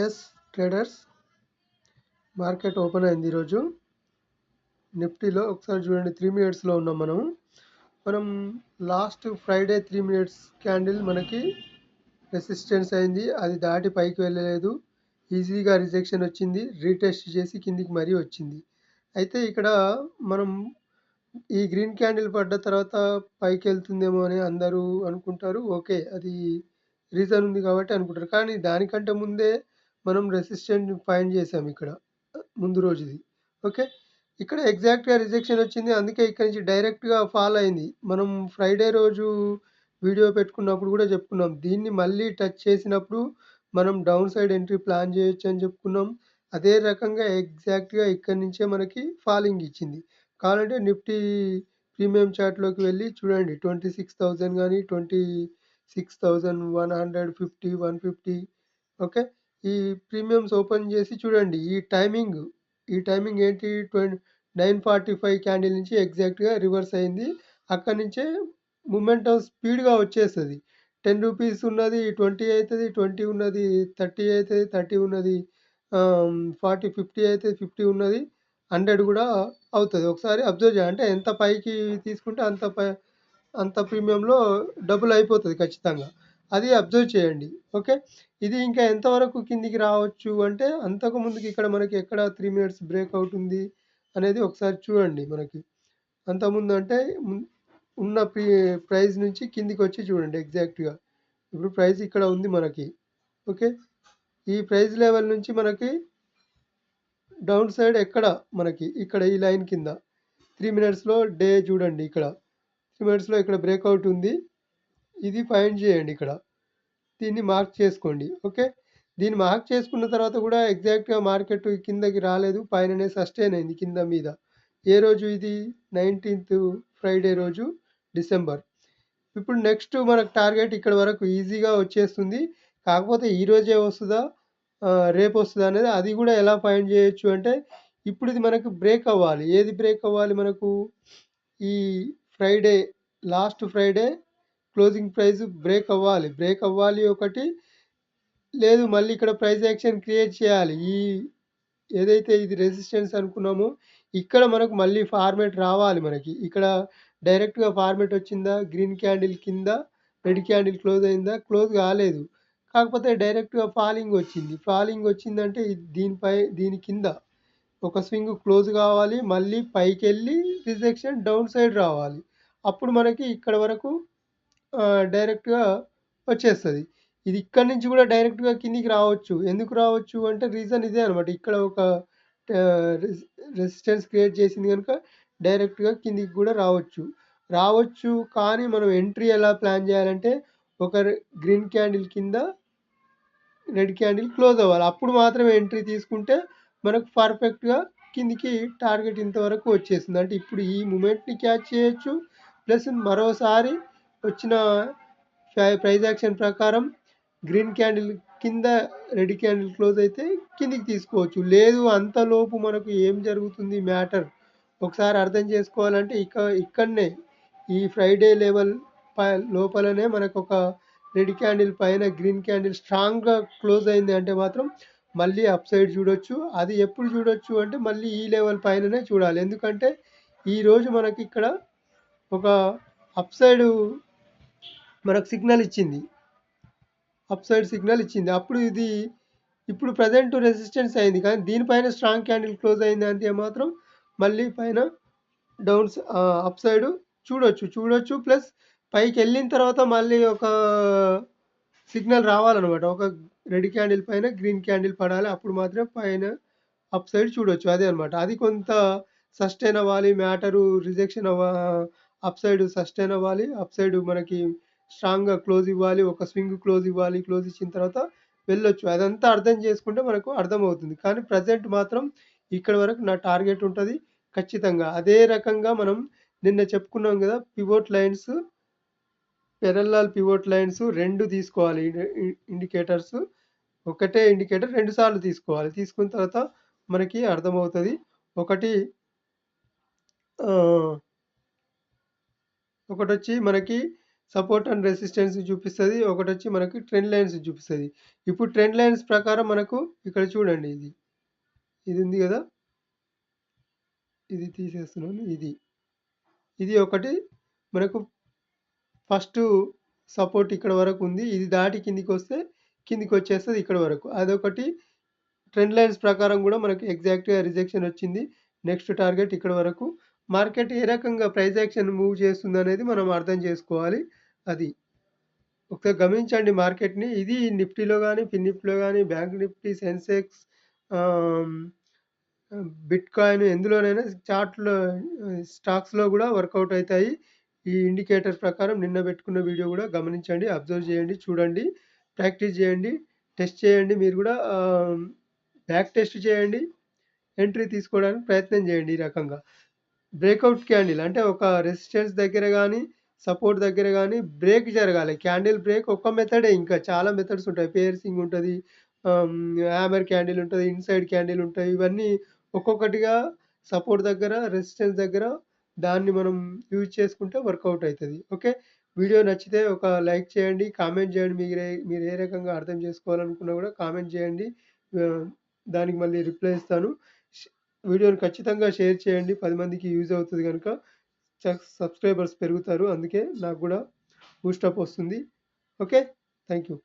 Yes traders market open అయింది ఈరోజు. నిఫ్టీలో ఒకసారి చూడండి, 3 మినిట్స్లో ఉన్నాం మనం లాస్ట్ ఫ్రైడే 3 మినిట్స్ క్యాండిల్ మనకి రెసిస్టెన్స్ అయింది. అది దాటి పైకి వెళ్ళలేదు, ఈజీగా రిజెక్షన్ వచ్చింది, రీటెస్ట్ చేసి కిందికి మరీ వచ్చింది. అయితే ఇక్కడ మనం ఈ గ్రీన్ క్యాండిల్ పడ్డ తర్వాత పైకి వెళ్తుందేమో అని అందరూ అనుకుంటారు. ఓకే, అది రీజన్ ఉంది కాబట్టి అనుకుంటారు. కానీ దానికంటే ముందే మనం రెసిస్టెంట్ ఫైండ్ చేసాం ఇక్కడ ముందు రోజుది. ఓకే, ఇక్కడ ఎగ్జాక్ట్గా రిజెక్షన్ వచ్చింది, అందుకే ఇక్కడ నుంచి డైరెక్ట్గా ఫాల్ అయింది. మనం ఫ్రైడే రోజు వీడియో పెట్టుకున్నప్పుడు కూడా చెప్పుకున్నాం, దీన్ని మళ్ళీ టచ్ చేసినప్పుడు మనం డౌన్ సైడ్ ఎంట్రీ ప్లాన్ చేయొచ్చు అని చెప్పుకున్నాం. అదే రకంగా ఎగ్జాక్ట్గా ఇక్కడ నుంచే మనకి ఫాలింగ్ ఇచ్చింది. కావాలంటే నిఫ్టీ ప్రీమియం చార్ట్లోకి వెళ్ళి చూడండి, 26,000 కానీ 26,150 150. ఓకే, ఈ ప్రీమియమ్స్ ఓపెన్ చేసి చూడండి. ఈ టైమింగ్ ఏంటి, 9:45 క్యాండిల్ నుంచి ఎగ్జాక్ట్గా రివర్స్ అయింది. అక్కడి నుంచే మూమెంటం స్పీడ్గా వచ్చేస్తుంది. 10 రూపీస్ ఉన్నది 20 అవుతుంది, 20 ఉన్నది 30 అవుతుంది, 30 ఉన్నది 40 50 అయితే 50 ఉన్నది 100 కూడా అవుతుంది. ఒకసారి అబ్జర్వ్ చేయాలి, అంటే ఎంత పైకి తీసుకుంటే అంత ప్రీమియంలో డబుల్ అయిపోతుంది ఖచ్చితంగా. అది అబ్జర్వ్ చేయండి. ఓకే, ఇది ఇంకా ఎంతవరకు కిందికి రావచ్చు అంటే, అంతకు ముందుకి ఇక్కడ మనకి ఎక్కడ 3 మినిట్స్ బ్రేక్అవుట్ ఉంది అనేది ఒకసారి చూడండి. మనకి అంతకుముందు అంటే ఉన్న ప్రైస్ నుంచి కిందికి వచ్చి చూడండి ఎగ్జాక్ట్గా. ఇప్పుడు ప్రైస్ ఇక్కడ ఉంది మనకి. ఓకే, ఈ ప్రైస్ లెవెల్ నుంచి మనకి డౌన్ సైడ్ ఎక్కడ మనకి ఇక్కడ ఈ లైన్ కింద 3 మినిట్స్లో డే చూడండి. ఇక్కడ 3 మినిట్స్లో ఇక్కడ బ్రేక్అవుట్ ఉంది, ఇది ఫైండ్ చేయండి. ఇక్కడ దీన్ని మార్క్ చేసుకోండి. ఓకే, దీన్ని మార్క్ చేసుకున్న తర్వాత కూడా ఎగ్జాక్ట్గా మార్కెట్ కిందకి రాలేదు, పైననే సస్టైన్ అయింది కింద మీద. ఏ రోజు ఇది, 19th ఫ్రైడే రోజు డిసెంబర్. ఇప్పుడు నెక్స్ట్ మనకు టార్గెట్ ఇక్కడ వరకు ఈజీగా వచ్చేస్తుంది. కాకపోతే ఈ రోజే వస్తుందా రేపు వస్తుందా అనేది, అది కూడా ఎలా ఫైండ్ చేయొచ్చు అంటే, ఇప్పుడు ఇది మనకు బ్రేక్ అవ్వాలి. ఏది బ్రేక్ అవ్వాలి మనకు, ఈ Friday last Friday closing price break అవ్వాలి ఒకటి. లేదు, మళ్ళీ ఇక్కడ ప్రైస్ యాక్షన్ క్రియేట్ చేయాలి. ఈ ఏదైతే ఇది రెసిస్టెన్స్ అనుకున్నామో ఇక్కడ మనకు మళ్ళీ ఫార్మేట్ రావాలి. మనకి ఇక్కడ డైరెక్ట్గా ఫార్మేట్ వచ్చిందా, గ్రీన్ క్యాండిల్ కింద రెడ్ క్యాండిల్ క్లోజ్ అయిందా, క్లోజ్ కాలేదు. కాకపోతే డైరెక్ట్గా ఫాలింగ్ వచ్చిందంటే దీని కింద ఒక స్వింగ్ క్లోజ్ కావాలి, మళ్ళీ పైకి వెళ్ళి రిజెక్షన్ డౌన్ సైడ్ రావాలి. అప్పుడు మనకి ఇక్కడ వరకు డైరెక్ట్గా వచ్చేస్తుంది. ఇది ఇక్కడ నుంచి కూడా డైరెక్ట్గా కిందికి రావచ్చు. ఎందుకు రావచ్చు అంటే రీజన్ ఇదే అనమాట. ఇక్కడ ఒక రెసిస్టెన్స్ క్రియేట్ చేసింది కనుక డైరెక్ట్గా కిందికి కూడా రావచ్చు. కానీ మనం ఎంట్రీ ఎలా ప్లాన్ చేయాలంటే, ఒక గ్రీన్ క్యాండిల్ కింద రెడ్ క్యాండిల్ క్లోజ్ అవ్వాలి. అప్పుడు మాత్రమే ఎంట్రీ తీసుకుంటే మనకు పర్ఫెక్ట్గా కిందికి టార్గెట్ ఇంతవరకు వచ్చేసింది. అంటే ఇప్పుడు ఈ మూమెంట్ని క్యాచ్ చేయొచ్చు, ప్లస్ మరోసారి వచ్చిన ప్రైస్ యాక్షన్ ప్రకారం గ్రీన్ క్యాండిల్ కింద రెడ్ క్యాండిల్ క్లోజ్ అయితే కిందికి తీసుకోవచ్చు. లేదు, అంతలోపు మనకు ఏం జరుగుతుంది మ్యాటర్ ఒకసారి అర్థం చేసుకోవాలంటే, ఇక్కడనే ఈ ఫ్రైడే లెవెల్ లోపలనే మనకు ఒక రెడ్ క్యాండిల్ పైన గ్రీన్ క్యాండిల్ స్ట్రాంగ్గా క్లోజ్ అయింది అంటే మాత్రం మళ్ళీ అప్ సైడ్ చూడొచ్చు. అది ఎప్పుడు చూడొచ్చు అంటే, మళ్ళీ ఈ లెవెల్ పైననే చూడాలి. ఎందుకంటే ఈరోజు మనకి ఇక్కడ ఒక అప్ సైడ్ మనకు సిగ్నల్ ఇచ్చింది, అప్పుడు ఇది ఇప్పుడు ప్రజెంట్ రెసిస్టెన్స్ అయింది. కానీ దీనిపైన స్ట్రాంగ్ క్యాండిల్ క్లోజ్ అయింది అంటే మాత్రం మళ్ళీ పైన డౌన్స్ అప్ సైడ్ చూడొచ్చు. ప్లస్ పైకి వెళ్ళిన తర్వాత మళ్ళీ ఒక సిగ్నల్ రావాలన్నమాట. ఒక రెడ్ క్యాండిల్ పైన గ్రీన్ క్యాండిల్ పడాలి, అప్పుడు మాత్రం పైన అప్ సైడ్ చూడొచ్చు. అదే అనమాట. అది కొంత సస్టైన్ అవ్వాలి matter, rejection up side sustain అవ్వాలి, అప్ సైడ్ మనకి స్ట్రాంగ్గా క్లోజ్ ఇవ్వాలి, ఒక స్వింగ్ క్లోజ్ ఇవ్వాలి. క్లోజ్ ఇచ్చిన తర్వాత వెళ్ళొచ్చు. అదంతా అర్థం చేసుకుంటే మనకు అర్థమవుతుంది. కానీ ప్రజెంట్ మాత్రం ఇక్కడ వరకు నా టార్గెట్ ఉంటుంది ఖచ్చితంగా. అదే రకంగా మనం నిన్న చెప్పుకున్నాం కదా, పివోట్ లైన్స్, పెరల్లల్ పివోట్ లైన్స్ 2 తీసుకోవాలి. ఇండికేటర్స్ ఒకటే ఇండికేటర్ 2 సార్లు తీసుకోవాలి. తీసుకున్న తర్వాత మనకి అర్థమవుతుంది. ఒకటొచ్చి మనకి సపోర్ట్ అండ్ రెసిస్టెన్స్ చూపిస్తది. ఒకటొచ్చి మనకి ట్రెండ్ లైన్స్ చూపిస్తది. ఇప్పుడు ట్రెండ్ లైన్స్ ప్రకారం మనకు ఇక్కడ చూడండి ఇది ఉంది గదా! ఇది తీసేస్తున్నాను. ఇది ఒకటి మనకు ఫస్టు సపోర్ట్ ఇక్కడ వరకు ఉంది. ఇది దాటి కిందికొస్తే కిందికొచ్చేస్తది ఇక్కడ వరకు. అదొకటి ట్రెండ్ లైన్స్ ప్రకారం గూడా మనకి ఎగ్జాక్ట్‌గా రిజెక్షన్ వచ్చింది. నెక్స్ట్ టార్గెట్ ఇక్కడ వరకు. మార్కెట్ ఏ రకంగా ప్రైస్ యాక్షన్ మూవ్ చేస్తుందనేది మనం అర్థం చేసుకోవాలి. అది. ఒకసారి గమనించండి మార్కెట్‌ని. ఇది నిఫ్టీలో గాని, ఫిన్ నిఫ్టీలో గాని, బ్యాంక్ నిఫ్టీ, సెన్సెక్స్ ఆహ్, బిట్‌కాయిన్ ఎందులోనైనా చార్ట్‌లో స్టాక్స్‌లో గూడా వర్కౌట్ అయితాయి. ఈ ఇండికేటర్ ప్రకారం నిన్న పెట్టుకున్న వీడియో గూడా గమనించండి, అబ్జర్వ్ చేయండి, చూడండి, ప్రాక్టీస్ చేయండి, టెస్ట్ చేయండి. మీరు గూడా బ్యాక్ టెస్ట్ చేయండి. ఎంట్రీ తీసుకోవడానికి ప్రయత్నం చేయండి ఈ రకంగా. బ్రేక్అవుట్ క్యాండిల్ అంటే ఒక రెసిస్టెన్స్ దగ్గర గాని, సపోర్ట్ దగ్గర గాని బ్రేక్ జరగాలి. క్యాండిల్ బ్రేక్ ఒక్క మెథడే ఇంకా చాలా మెథడ్స్ ఉంటాయి. పియర్సింగ్ ఉంటది. హామర్ క్యాండిల్ ఉంటది. ఇన్‌సైడ్ క్యాండిల్ ఉంటాయి. ఇవన్నీ ఒక్కొక్కటిగా సపోర్ట్ దగ్గర, రెసిస్టెన్స్ దగ్గర దాన్ని మనం యూజ్ చేసుకుంటే వర్కౌట్ అయితది. ఓకే. వీడియో నచ్చితే ఒక లైక్ చేయండి. కామెంట్ చేయండి. మీరు ఏ రకంగా అర్థం చేసుకోవాలనుకున్నా కూడా కామెంట్ చేయండి. ఆహ్, దానికి మళ్ళీ రిప్లై ఇస్తాను. ష్ వీడియోని ఖచ్చితంగా షేర్ చేయండి. 10 మందికి యూజ్ అవుతది గనుక సబ్‌స్క్రైబర్స్ పెరుగుతారు. అందుకే నాకు గూడా బూస్టప్ వస్తుంది. ఓకే. Thank you.